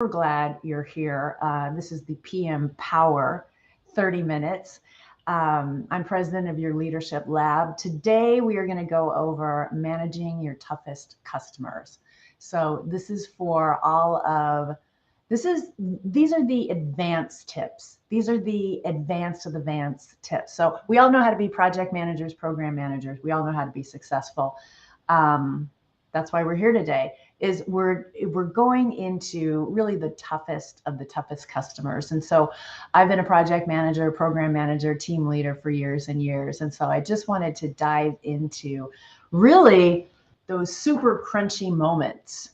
We're glad you're here. This is the PM Power 30 minutes. I'm president of your leadership lab. Today, we are going to go over managing your toughest customers. So this is for all of, these are the advanced tips. These are the advanced of advanced tips. So we all know how to be project managers, program managers. We all know how to be successful. That's why we're here today. Is we're going into really the toughest of the toughest customers. And so I've been a project manager, program manager, team leader for years and years. And so I just wanted to dive into really those super crunchy moments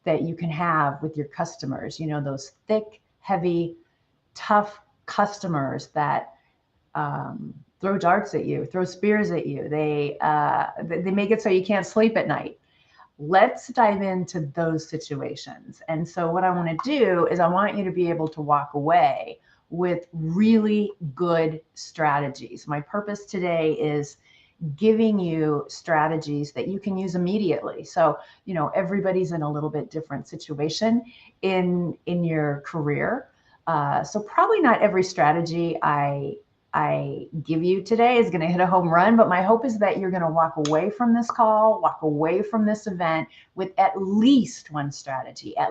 that you can have with your customers, you know, those thick, heavy, tough customers that throw darts at you, throw spears at you. They make it so you can't sleep at night. Let's dive into those situations. And so what I want to do is I want you to be able to walk away with really good strategies. My purpose today is giving you strategies that you can use immediately. So, you know, everybody's in a little bit different situation in your career. So probably not every strategy I give you today is going to hit a home run, but my hope is that you're going to walk away from this call, walk away from this event with at least one strategy that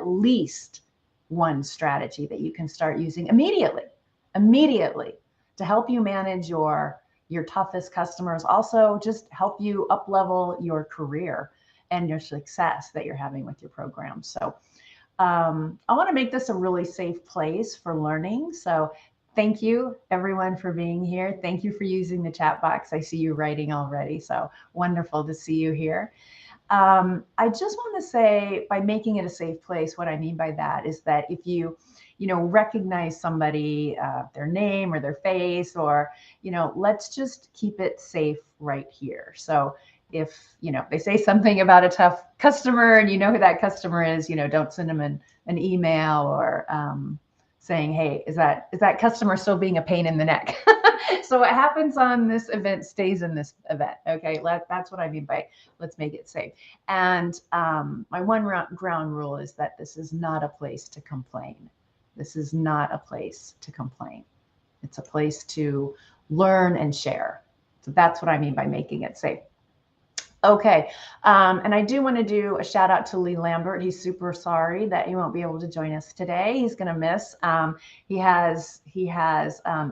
you can start using immediately to help you manage your toughest customers. Also, just help you up level your career and your success that you're having with your program. So I want to make this a really safe place for learning. So thank you, everyone, for being here. Thank you for using the chat box. I see you writing already, so wonderful to see you here. I just want to say, by making it a safe place, what I mean by that is that if you recognize somebody, their name or their face, or, let's just keep it safe right here. So if, they say something about a tough customer and you know who that customer is, don't send them an email or, saying, hey, is that customer still being a pain in the neck? So what happens on this event stays in this event. Okay, that's what I mean by let's make it safe. And my one ground rule is that this is not a place to complain. This is not a place to complain. It's a place to learn and share. So that's what I mean by making it safe. Okay, and I do want to do a shout out to Lee Lambert. He's super sorry that he won't be able to join us today. He's going to miss. He has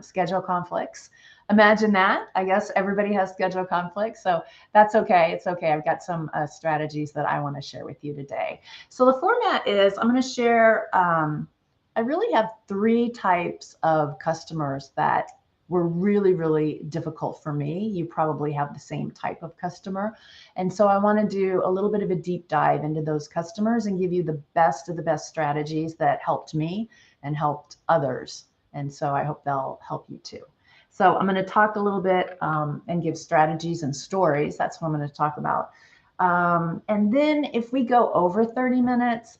schedule conflicts. Imagine that. I guess everybody has schedule conflicts, so that's okay. It's okay. I've got some strategies that I want to share with you today. So the format is I'm going to share. I really have 3 types of customers that were really, really difficult for me. You probably have the same type of customer. And so I want to do a little bit of a deep dive into those customers and give you the best of the best strategies that helped me and helped others. And so I hope they'll help you too. So I'm going to talk a little bit and give strategies and stories. That's what I'm going to talk about. And then if we go over 30 minutes,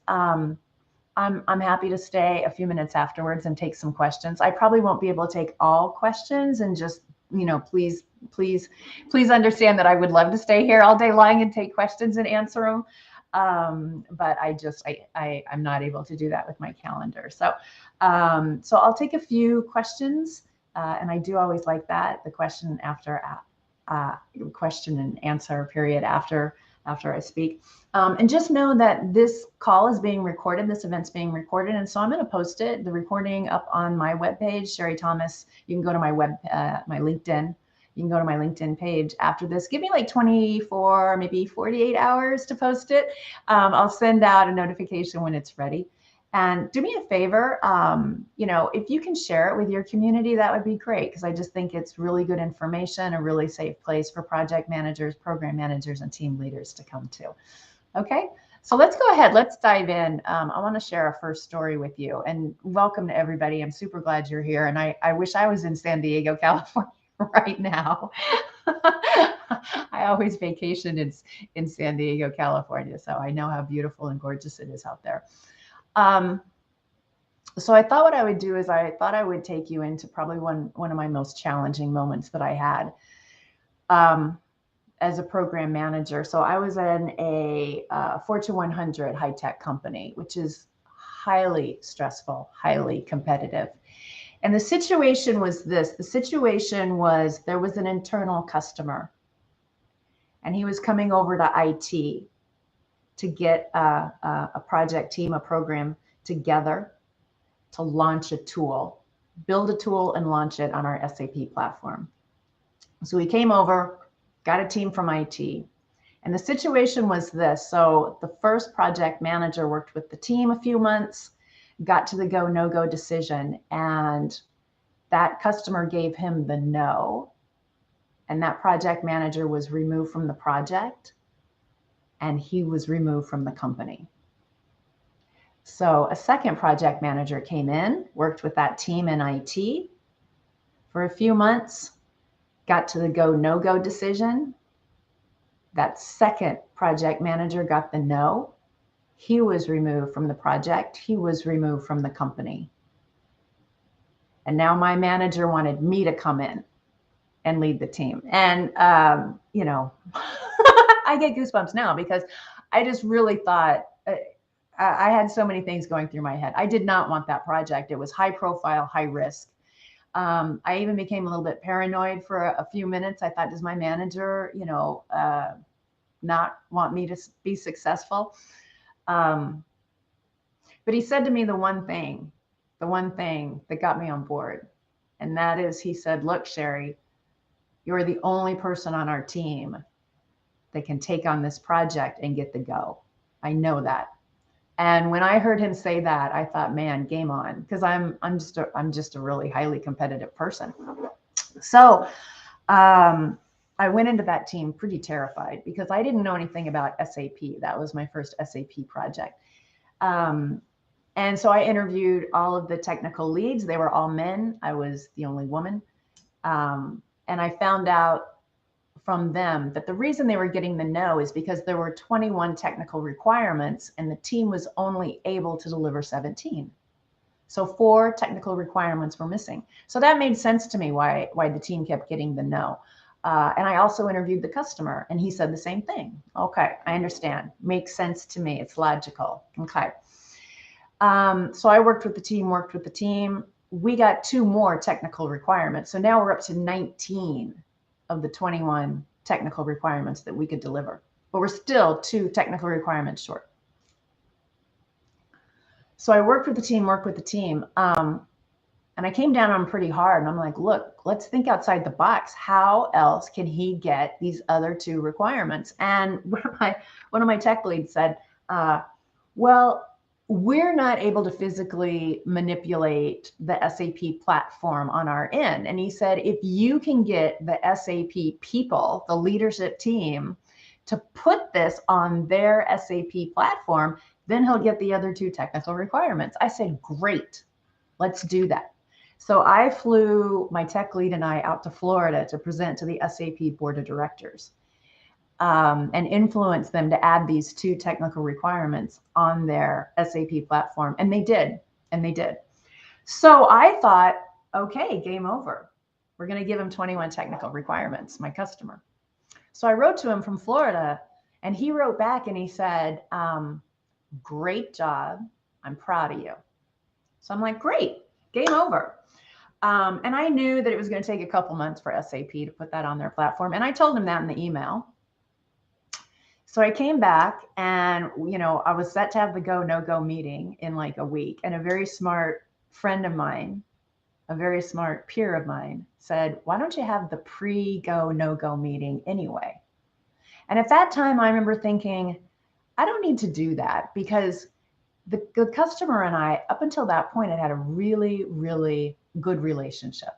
I'm happy to stay a few minutes afterwards and take some questions. I probably won't be able to take all questions, and just, please understand that I would love to stay here all day long and take questions and answer them. But I'm not able to do that with my calendar. So I'll take a few questions, and I do always like that, the question and answer period after I speak. And just know that this call is being recorded. This event's being recorded. And so I'm going to post the recording up on my webpage, Sherry Thomas. You can go to my my LinkedIn. You can go to my LinkedIn page after this. Give me like 24, maybe 48 hours to post it. I'll send out a notification when it's ready. And do me a favor, if you can share it with your community, that would be great, because I just think it's really good information, a really safe place for project managers, program managers, and team leaders to come to. Okay, so let's go ahead. Let's dive in. I want to share a first story with you, and welcome to everybody. I'm super glad you're here, and I wish I was in San Diego, California right now. I always vacation in San Diego, California, so I know how beautiful and gorgeous it is out there. So I thought what I would do is I thought I would take you into probably one of my most challenging moments that I had as a program manager. So I was in a Fortune 100 high-tech company, which is highly stressful, highly competitive. And the situation was this. The situation was there was an internal customer, and he was coming over to IT to get a project team, a program together to launch a tool, build a tool and launch it on our SAP platform. So he came over, got a team from IT. And the situation was this. So the first project manager worked with the team a few months, got to the go, no-go decision. And that customer gave him the no. And that project manager was removed from the project, and he was removed from the company. So a second project manager came in, worked with that team in IT for a few months, got to the go, no-go decision. That second project manager got the no. He was removed from the project. He was removed from the company. And now my manager wanted me to come in and lead the team. And, I get goosebumps now because I just really thought I had so many things going through my head. I did not want that project. It was high profile, high risk. I even became a little bit paranoid for a few minutes. I thought, does my manager, not want me to be successful? But he said to me the one thing that got me on board. And that is, he said, look, Sherry, you're the only person on our team that can take on this project and get the go. I know that. And when I heard him say that, I thought, man, game on, because I'm just a really highly competitive person. So I went into that team pretty terrified because I didn't know anything about SAP. That was my first SAP project. And so I interviewed all of the technical leads. They were all men. I was the only woman. And I found out from them that the reason they were getting the no is because there were 21 technical requirements and the team was only able to deliver 17. So 4 technical requirements were missing. So that made sense to me why the team kept getting the no. And I also interviewed the customer and he said the same thing. Okay, I understand. Makes sense to me. It's logical. Okay. So I worked with the team. We got 2 more technical requirements. So now we're up to 19 of the 21 technical requirements that we could deliver, but we're still 2 technical requirements short. So I worked with the team, and I came down on him pretty hard. And I'm like, look, let's think outside the box. How else can he get these other 2 requirements? And one of my tech leads said, well, we're not able to physically manipulate the SAP platform on our end. And he said, if you can get the SAP people, the leadership team, to put this on their SAP platform, then he'll get the other 2 technical requirements. I said, great, let's do that. So I flew my tech lead and I out to Florida to present to the SAP board of directors. And influence them to add these 2 technical requirements on their SAP platform. And they did. So I thought, okay, game over. We're going to give him 21 technical requirements, my customer. So I wrote to him from Florida and he wrote back and he said, great job. I'm proud of you. So I'm like, great, game over. And I knew that it was going to take a couple months for SAP to put that on their platform. And I told him that in the email. So I came back and, I was set to have the go, no-go meeting in like a week. And a very smart friend of mine, a very smart peer of mine said, why don't you have the pre-go, no-go meeting anyway? And at that time, I remember thinking, I don't need to do that because the customer and I, up until that point, had a really, really good relationship.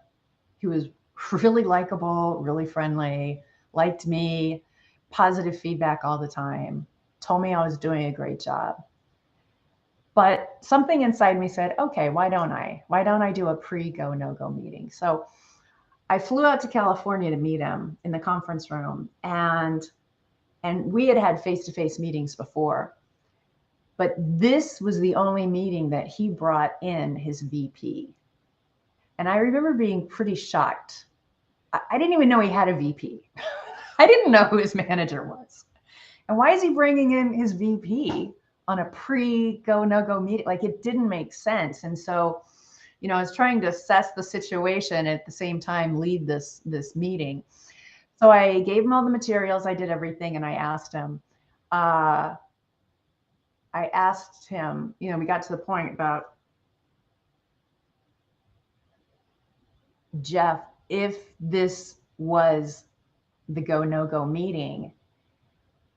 He was really likable, really friendly, liked me, positive feedback all the time, told me I was doing a great job. But something inside me said, okay, why don't I do a pre-go, no-go meeting? So I flew out to California to meet him in the conference room, and we had face-to-face meetings before, but this was the only meeting that he brought in his VP. And I remember being pretty shocked. I didn't even know he had a VP. I didn't know who his manager was. And why is he bringing in his VP on a pre-go, no-go meeting. Like, it didn't make sense. And so, I was trying to assess the situation at the same time, lead this meeting. So I gave him all the materials, I did everything, and I asked him, we got to the point about, Jeff, if this was the go, no-go meeting,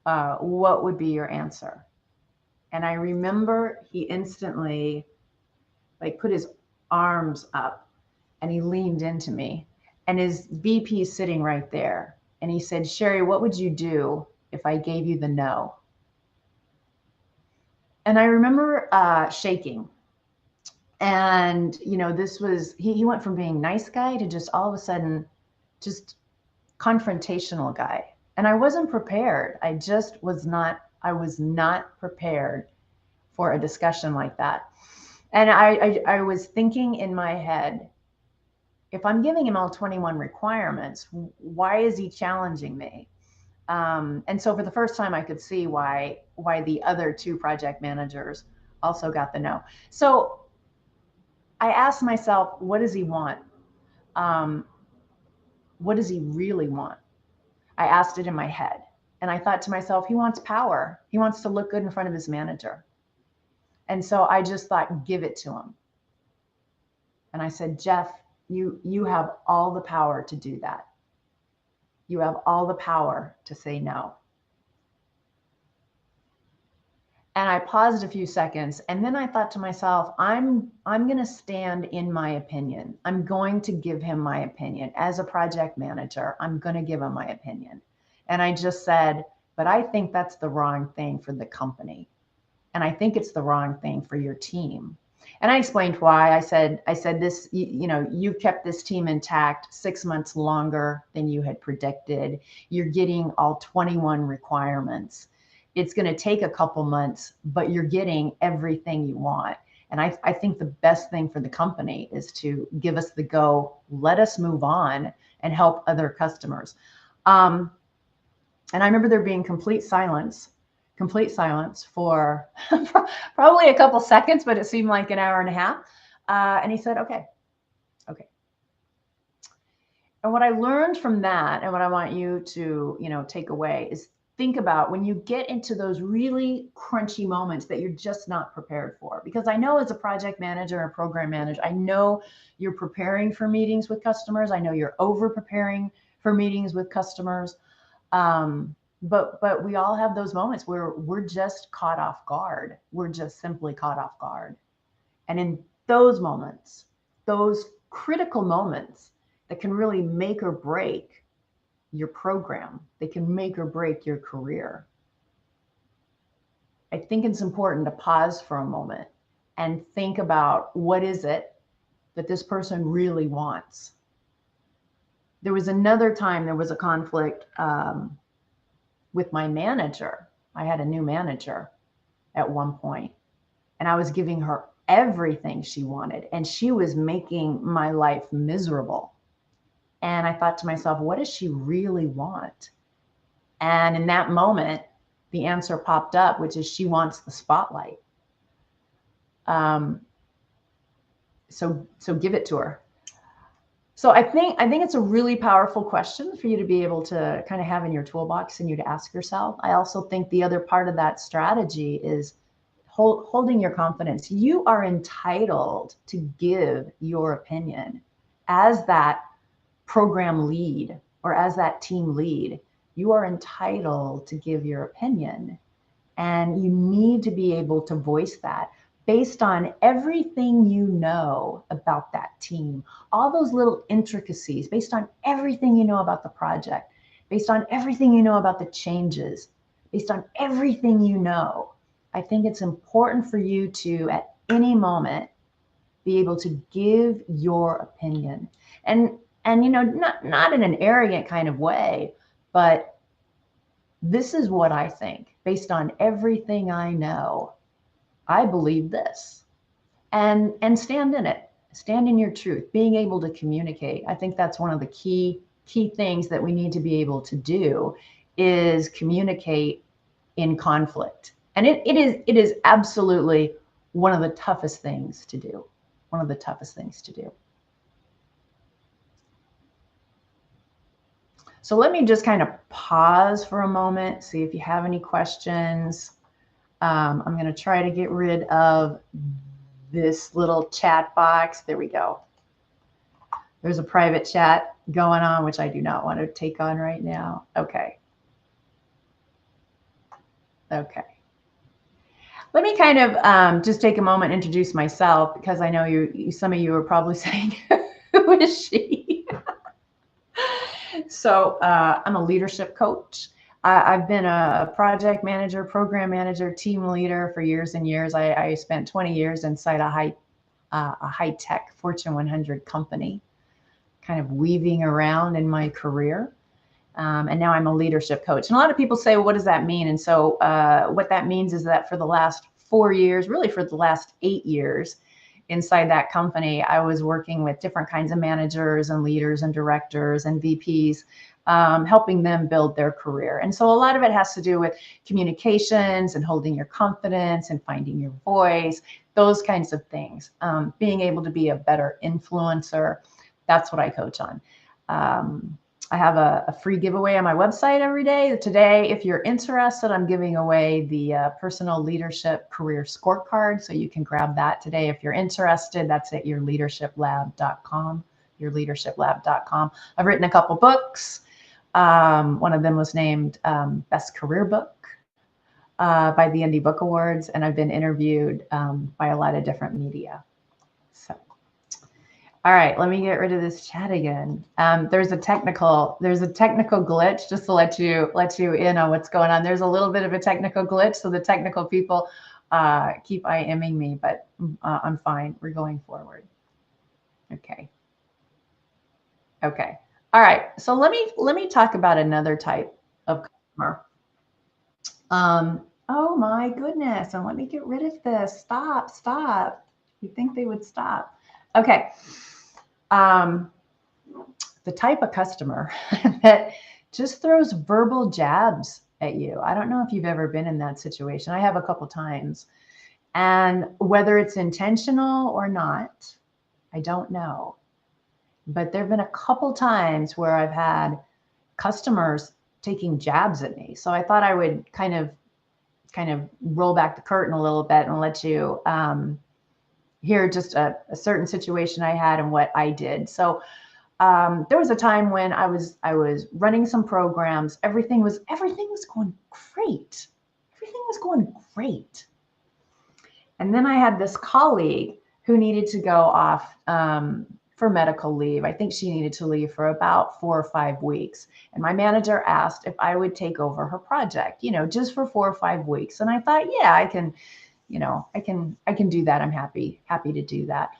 what would be your answer? And I remember he instantly put his arms up and he leaned into me, and his VP is sitting right there. And he said, Sherry, what would you do if I gave you the no? And I remember shaking. And, this was, he went from being nice guy to just all of a sudden, just confrontational guy. And I wasn't prepared. I was not prepared for a discussion like that. And I was thinking in my head, if I'm giving him all 21 requirements, why is he challenging me? And so for the first time, I could see why the other two project managers also got the no. So I asked myself, what does he want? What does he really want? I asked it in my head. And I thought to myself, he wants power. He wants to look good in front of his manager. And so I just thought, give it to him. And I said, Jeff, you have all the power to do that. You have all the power to say no. And I paused a few seconds, and then I thought to myself, I'm going to stand in my opinion. I'm going to give him my opinion. As a project manager, I'm going to give him my opinion. And I just said, but I think that's the wrong thing for the company. And I think it's the wrong thing for your team. And I explained why. I said this, you've kept this team intact 6 months longer than you had predicted. You're getting all 21 requirements. It's going to take a couple months, but you're getting everything you want. And I think the best thing for the company is to give us the go, let us move on and help other customers. And I remember there being complete silence for probably a couple seconds, but it seemed like an hour and a half. And he said, okay. And what I learned from that, and what I want you to, take away, is think about when you get into those really crunchy moments that you're just not prepared for. Because I know as a project manager and program manager, I know you're preparing for meetings with customers. I know you're over preparing for meetings with customers. But we all have those moments where we're just caught off guard. We're just simply caught off guard. And in those moments, those critical moments that can really make or break your program, they can make or break your career. I think it's important to pause for a moment and think about, what is it that this person really wants? There was another time there was a conflict with my manager. I had a new manager at one point, and I was giving her everything she wanted, and she was making my life miserable. And I thought to myself, what does she really want? And in that moment, the answer popped up, which is she wants the spotlight. So give it to her. So I think it's a really powerful question for you to be able to kind of have in your toolbox and you to ask yourself. I also think the other part of that strategy is holding your confidence. You are entitled to give your opinion as that program lead or as that team lead. You are entitled to give your opinion, and you need to be able to voice that based on everything you know about that team, all those little intricacies, based on everything you know about the project, based on everything you know about the changes, based on everything you know. I think it's important for you to, at any moment, be able to give your opinion. And not in an arrogant kind of way, but this is what I think. Based on everything I know, I believe this. And stand in it. Stand in your truth. Being able to communicate. I think that's one of the key things that we need to be able to do, is communicate in conflict And it is absolutely one of the toughest things to do. One of the toughest things to do. So let me just kind of pause for a moment, see if you have any questions. I'm going to try to get rid of this little chat box. There we go. There's a private chat going on, which I do not want to take on right now. Okay. Okay. Let me kind of just take a moment and introduce myself, because I know some of you are probably saying, who is she? So I'm a leadership coach. I've been a project manager, program manager, team leader for years and years. I spent 20 years inside a high-tech Fortune 100 company, kind of weaving around in my career. And now I'm a leadership coach. And a lot of people say, well, what does that mean? And so what that means is that for the last 4 years, really for the last 8 years, inside that company, I was working with different kinds of managers and leaders and directors and VPs, helping them build their career. And so a lot of it has to do with communications and holding your confidence and finding your voice, those kinds of things. Being able to be a better influencer, that's what I coach on. I have a free giveaway on my website every day. Today, if you're interested, I'm giving away the personal leadership career scorecard. So you can grab that today if you're interested. That's at yourleadershiplab.com, yourleadershiplab.com. I've written a couple books. One of them was named Best Career Book by the Indie Book Awards. And I've been interviewed by a lot of different media. So. All right, let me get rid of this chat again. There's a technical glitch, just to let you in on what's going on. There's a little bit of a technical glitch, so the technical people keep IMing me, but I'm fine. We're going forward. Okay. Okay. All right. So let me talk about another type of customer. Oh my goodness! And let me get rid of this. Stop. You'd think they would stop. Okay. The type of customer that just throws verbal jabs at you. I don't know if you've ever been in that situation. I have a couple times. And whether it's intentional or not, I don't know. But there have been a couple times where I've had customers taking jabs at me. So I thought I would kind of roll back the curtain a little bit and let you hear just a certain situation I had and what I did. So there was a time when I was running some programs. Everything was going great. Everything was going great. And then I had this colleague who needed to go off for medical leave. I think she needed to leave for about 4 or 5 weeks. And my manager asked if I would take over her project, just for 4 or 5 weeks. And I thought, yeah, I can do that. I'm happy to do that.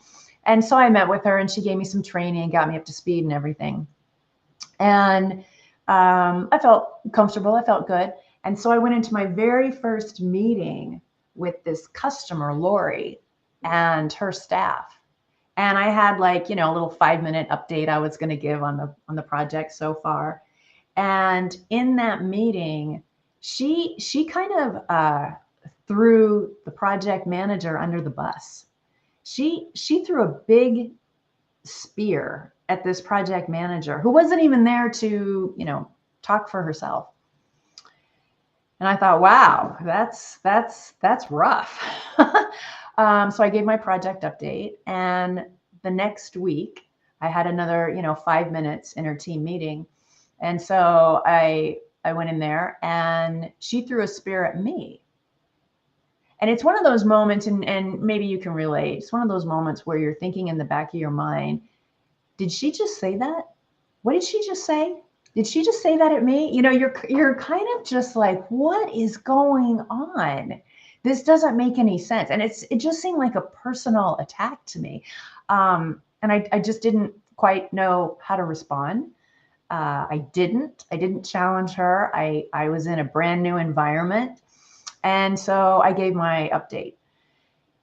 And so I met with her and she gave me some training, got me up to speed and everything. And I felt comfortable. I felt good. And so I went into my very first meeting with this customer, Lori, and her staff. And I had a little 5-minute update I was going to give on the project so far. And in that meeting, she kind of threw the project manager under the bus. She threw a big spear at this project manager who wasn't even there to, talk for herself. And I thought, wow, that's rough. So I gave my project update, and the next week I had another, 5 minutes in her team meeting. And so I went in there and she threw a spear at me. And it's one of those moments, and maybe you can relate. It's one of those moments where you're thinking in the back of your mind, did she just say that? What did she just say? Did she just say that at me? You're kind of just like, what is going on? This doesn't make any sense. And it just seemed like a personal attack to me. And I just didn't quite know how to respond. I didn't challenge her. I was in a brand new environment. And so I gave my update.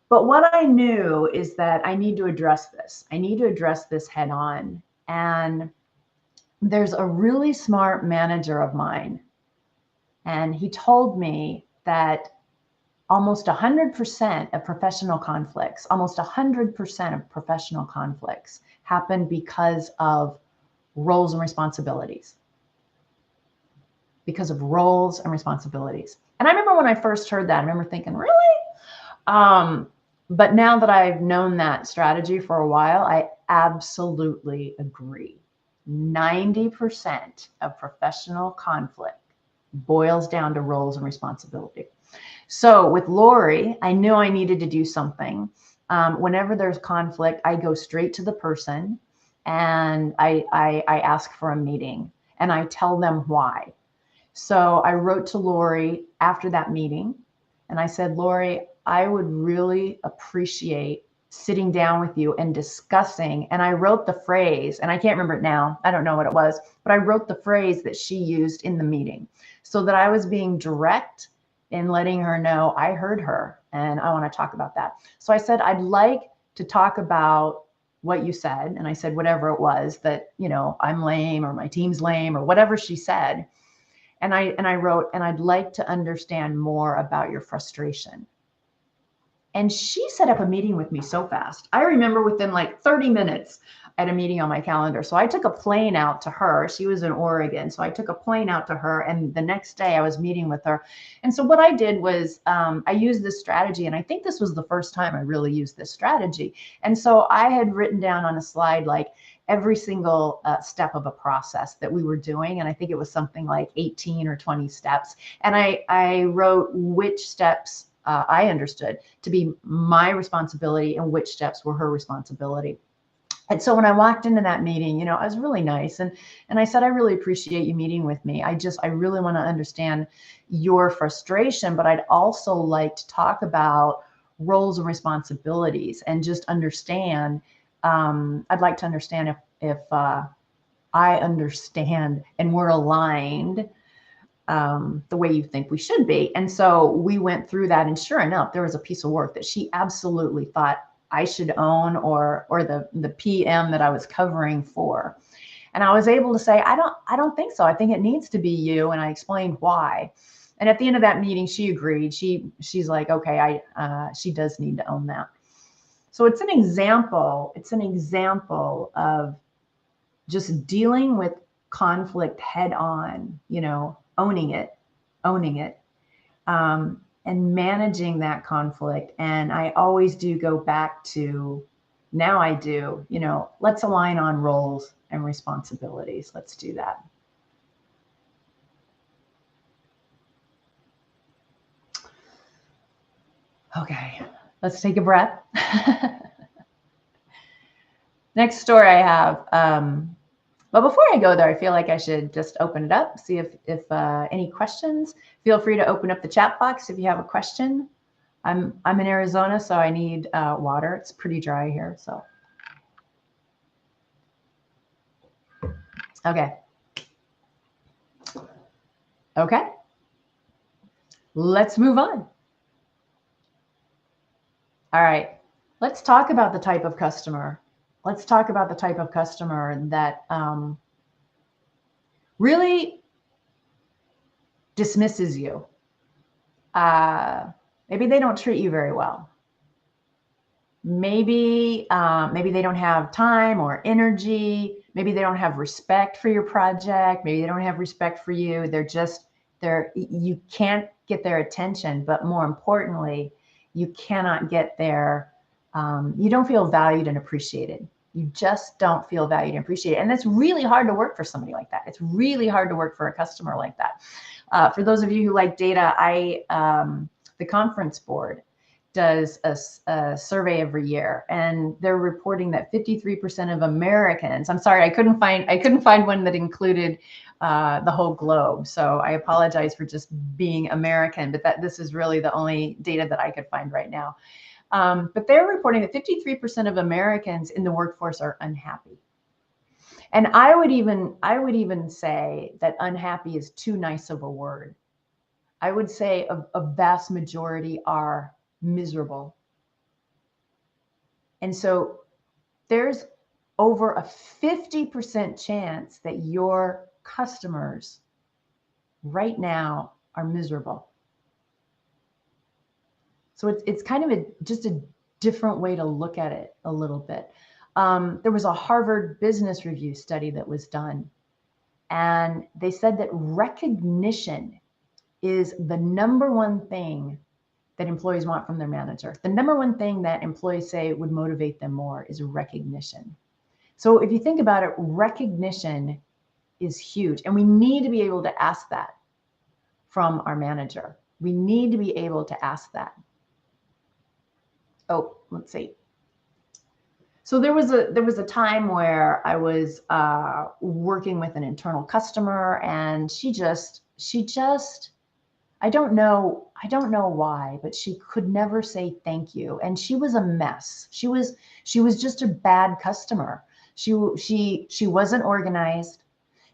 But what I knew is that I need to address this. I need to address this head on. And there's a really smart manager of mine. And he told me that almost 100% of professional conflicts, almost 100% of professional conflicts happen because of roles and responsibilities. Because of roles and responsibilities. And I remember when I first heard that, I remember thinking, really? But now that I've known that strategy for a while, I absolutely agree. 90% of professional conflict boils down to roles and responsibility. So with Lori, I knew I needed to do something. Whenever there's conflict, I go straight to the person and I ask for a meeting and I tell them why. So I wrote to Lori after that meeting and I said, Lori, I would really appreciate sitting down with you and discussing. And I wrote the phrase, and I can't remember it now. I don't know what it was, but I wrote the phrase that she used in the meeting so that I was being direct in letting her know I heard her and I want to talk about that. So I said, I'd like to talk about what you said. And I said, whatever it was that, you know, I'm lame or my team's lame or whatever she said. And I wrote, and I'd like to understand more about your frustration. And she set up a meeting with me so fast. I remember within like 30 minutes, I had a meeting on my calendar. So I took a plane out to her. She was in Oregon. So I took a plane out to her. And the next day I was meeting with her. And so what I did was I used this strategy. And I think this was the first time I really used this strategy. And so I had written down on a slide, like every single step of a process that we were doing. And I think it was something like 18 or 20 steps. And I wrote which steps I understood to be my responsibility and which steps were her responsibility. And so when I walked into that meeting, you know, I was really nice. And I said, I really appreciate you meeting with me. I really want to understand your frustration, but I'd also like to talk about roles and responsibilities and just understand. I'd like to understand if I understand and we're aligned the way you think we should be. And so we went through that, and sure enough, there was a piece of work that she absolutely thought I should own, or the PM that I was covering for. And I was able to say, I don't think so. I think it needs to be you. And I explained why. And at the end of that meeting, she agreed. She's like, okay, she does need to own that. So it's an example. It's an example of just dealing with conflict head on, you know, owning it, and managing that conflict. And I always do go back to, now I do, you know, let's align on roles and responsibilities. Let's do that. Okay, let's take a breath. Next story I have, but before I go there, I feel like I should just open it up, see if any questions. Feel free to open up the chat box if you have a question. I'm in Arizona, so I need water. It's pretty dry here, so. Okay. Okay. Let's move on. All right. Let's talk about the type of customer. Let's talk about the type of customer that really dismisses you. Maybe they don't treat you very well. Maybe they don't have time or energy. Maybe they don't have respect for your project. Maybe they don't have respect for you. You can't get their attention, but more importantly, you cannot get their, you don't feel valued and appreciated. You just don't feel valued and appreciated. And that's really hard to work for somebody like that. It's really hard to work for a customer like that. For those of you who like data, the conference board does a survey every year, and they're reporting that 53% of Americans, I'm sorry, I couldn't find one that included the whole globe. So I apologize for just being American, but this is really the only data that I could find right now. But they're reporting that 53% of Americans in the workforce are unhappy. And I would even say that unhappy is too nice of a word. I would say a vast majority are miserable. And so there's over a 50% chance that your customers right now are miserable. So it's kind of just a different way to look at it a little bit. There was a Harvard Business Review study that was done, and they said that recognition is the number one thing that employees want from their manager. The number one thing that employees say would motivate them more is recognition. So if you think about it, recognition is huge. And we need to be able to ask that from our manager. We need to be able to ask that. Oh, let's see. So there was a time where I was working with an internal customer, and she just I don't know why, but she could never say thank you, and she was a mess. She was just a bad customer. She wasn't organized.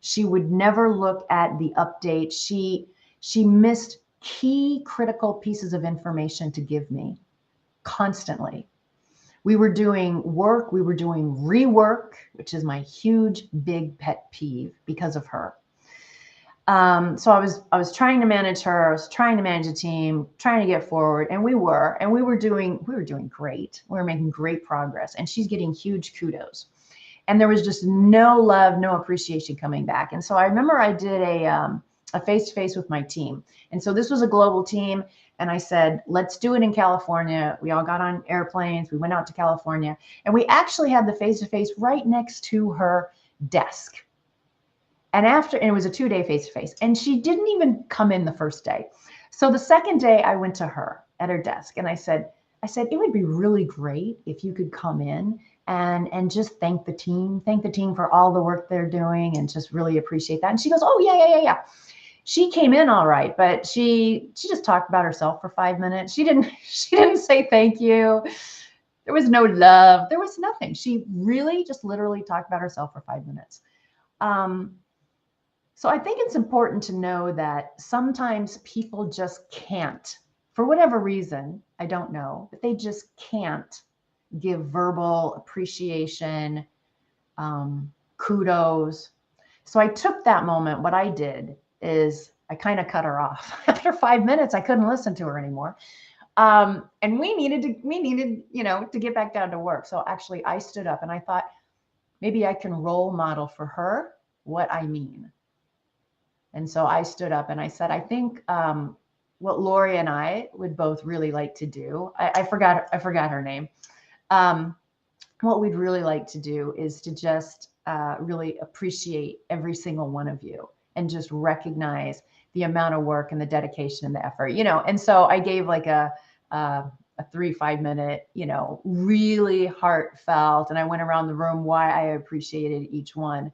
She would never look at the update. She missed key critical pieces of information to give me constantly. We were doing work, we were doing rework, which is my huge, big pet peeve because of her. So I was trying to manage her, I was trying to manage the team, trying to get forward, and we were doing great. We were making great progress, and she's getting huge kudos. And there was just no love, no appreciation coming back. And so I remember I did a face-to-face with my team. And so this was a global team. And I said, let's do it in California. We all got on airplanes. We went out to California. And we actually had the face-to-face right next to her desk. And it was a 2-day face-to-face. And she didn't even come in the first day. So the second day I went to her at her desk and I said, it would be really great if you could come in and just thank the team for all the work they're doing and just really appreciate that. And she goes, oh, yeah. She came in all right, but she just talked about herself for 5 minutes. She didn't say thank you. There was no love. There was nothing. She really just literally talked about herself for 5 minutes. So I think it's important to know that sometimes people just can't, for whatever reason, I don't know, but they just can't give verbal appreciation, kudos. So I took that moment. What I did is I kind of cut her off. After 5 minutes, I couldn't listen to her anymore. And we needed, to get back down to work. So actually I stood up and I thought, maybe I can role model for her what I mean. And so I stood up and I said, I think what Lori and I would both really like to do, I forgot her name. What we'd really like to do is to just really appreciate every single one of you and just recognize the amount of work and the dedication and the effort, And so I gave like a 3-5 minute, really heartfelt, and I went around the room why I appreciated each one.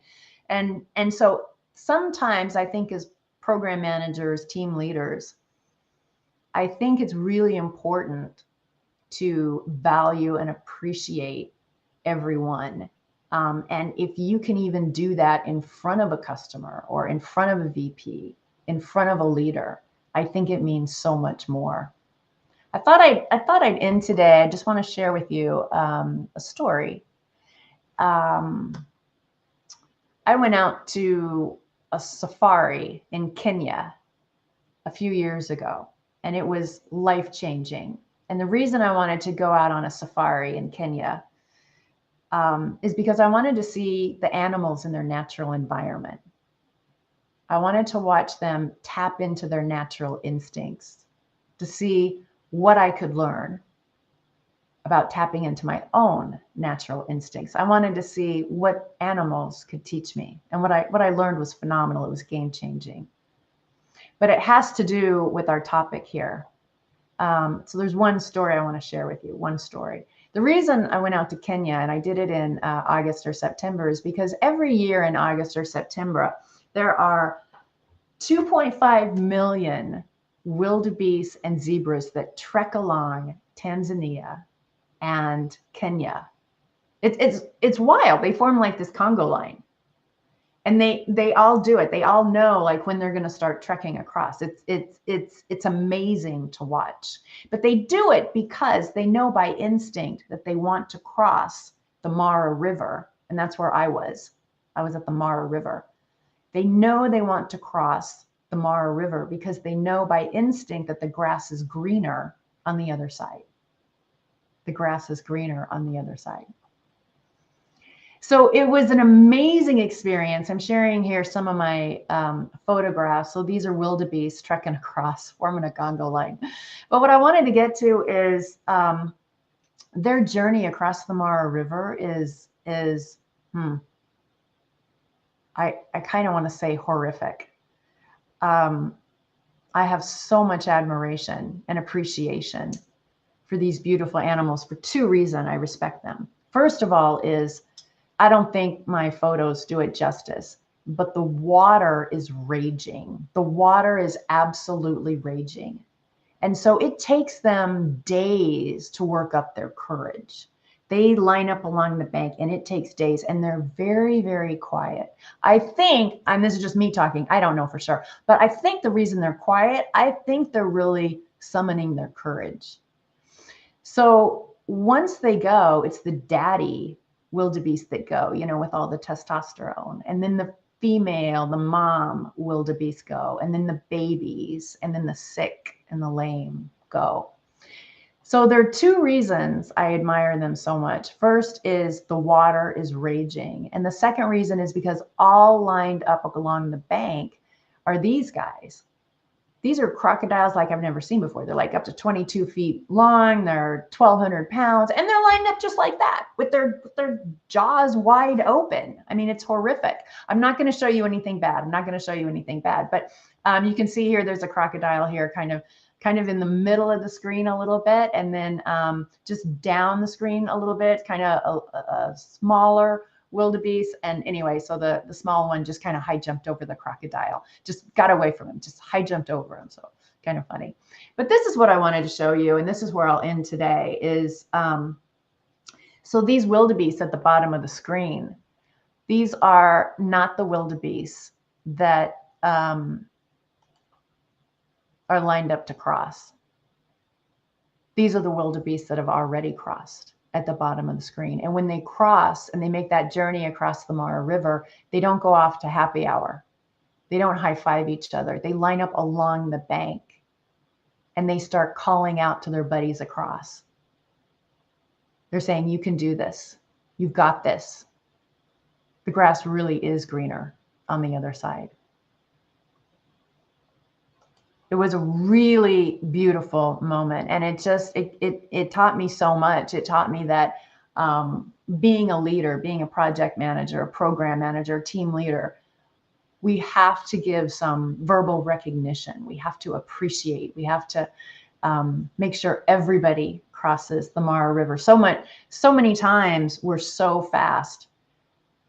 And so sometimes I think as program managers, team leaders, I think it's really important to value and appreciate everyone. And if you can even do that in front of a customer or in front of a VP, in front of a leader, I think it means so much more. I thought I'd end today. I just want to share with you a story. I went out to a safari in Kenya a few years ago, and it was life-changing. And the reason I wanted to go out on a safari in Kenya is because I wanted to see the animals in their natural environment. I wanted to watch them tap into their natural instincts, to see what I could learn about tapping into my own natural instincts. I wanted to see what animals could teach me. And what I learned was phenomenal. It was game-changing. But it has to do with our topic here. So there's one story I want to share with you, one story. The reason I went out to Kenya, and I did it in August or September, is because every year in August or September, there are 2.5 million wildebeest and zebras that trek along Tanzania and Kenya. It's wild. They form like this Congo line. And they all do it. They all know like when they're going to start trekking across. It's amazing to watch. But they do it because they know by instinct that they want to cross the Mara River. And that's where I was. I was at the Mara River. They know they want to cross the Mara River because they know by instinct that the grass is greener on the other side. The grass is greener on the other side. So it was an amazing experience. I'm sharing here some of my photographs. So these are wildebeest trekking across, forming a Congo line. But what I wanted to get to is their journey across the Mara River is I kind of want to say horrific. I have so much admiration and appreciation for these beautiful animals for two reasons I respect them. First of all is I don't think my photos do it justice, but the water is raging. The water is absolutely raging. And so it takes them days to work up their courage. They line up along the bank and it takes days, and they're very, very quiet. I think, and this is just me talking, I don't know for sure, but I think the reason they're quiet, I think they're really summoning their courage. So once they go, it's the daddy wildebeest that go, with all the testosterone. And then the female, the mom wildebeest go. And then the babies, and then the sick and the lame go. So there are two reasons I admire them so much. First is the water is raging. And the second reason is because all lined up along the bank are these guys. These are crocodiles like I've never seen before. They're like up to 22 feet long. They're 1,200 pounds, and they're lined up just like that with their jaws wide open. I mean, it's horrific. I'm not going to show you anything bad. But you can see here, there's a crocodile here kind of in the middle of the screen a little bit, and then just down the screen a little bit, kind of a smaller wildebeest. And anyway, so the small one just kind of high jumped over the crocodile, just got away from him, just high jumped over him. So kind of funny. But this is what I wanted to show you, and this is where I'll end today, is so these wildebeest at the bottom of the screen, these are not the wildebeest that are lined up to cross. These are the wildebeest that have already crossed at the bottom of the screen. And when they cross and they make that journey across the Mara River, they don't go off to happy hour. They don't high five each other. They line up along the bank and they start calling out to their buddies across. They're saying, you can do this. You've got this. The grass really is greener on the other side. It was a really beautiful moment. And it taught me so much. It taught me that being a leader, being a project manager, a program manager, team leader, we have to give some verbal recognition. We have to appreciate. We have to make sure everybody crosses the Mara River. So many times we're so fast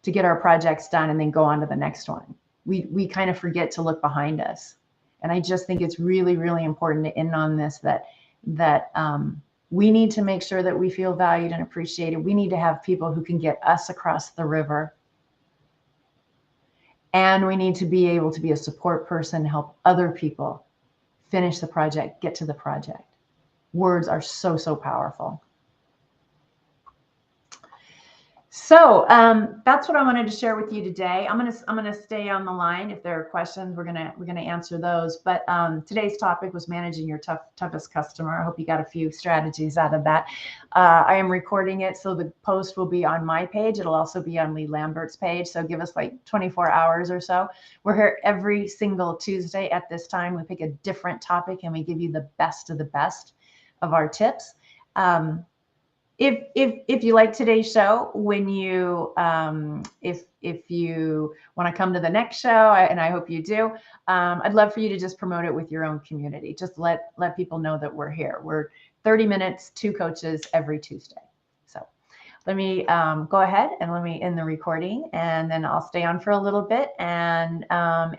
to get our projects done and then go on to the next one. We kind of forget to look behind us. And I just think it's really, really important to end on this, that we need to make sure that we feel valued and appreciated. We need to have people who can get us across the river. And we need to be able to be a support person, help other people finish the project, get to the project. Words are so, so powerful. So that's what I wanted to share with you today. I'm gonna stay on the line. If there are questions, we're gonna answer those. But today's topic was managing your toughest customer. I hope you got a few strategies out of that. I am recording it, so the post will be on my page. It'll also be on Lee Lambert's page. So give us like 24 hours or so. We're here every single Tuesday at this time. We pick a different topic and we give you the best of our tips. If you like today's show, when you if you want to come to the next show, and I hope you do, I'd love for you to just promote it with your own community. Just let people know that we're here. We're 30 minutes, 2 coaches every Tuesday. So let me go ahead and let me end the recording, and then I'll stay on for a little bit and answer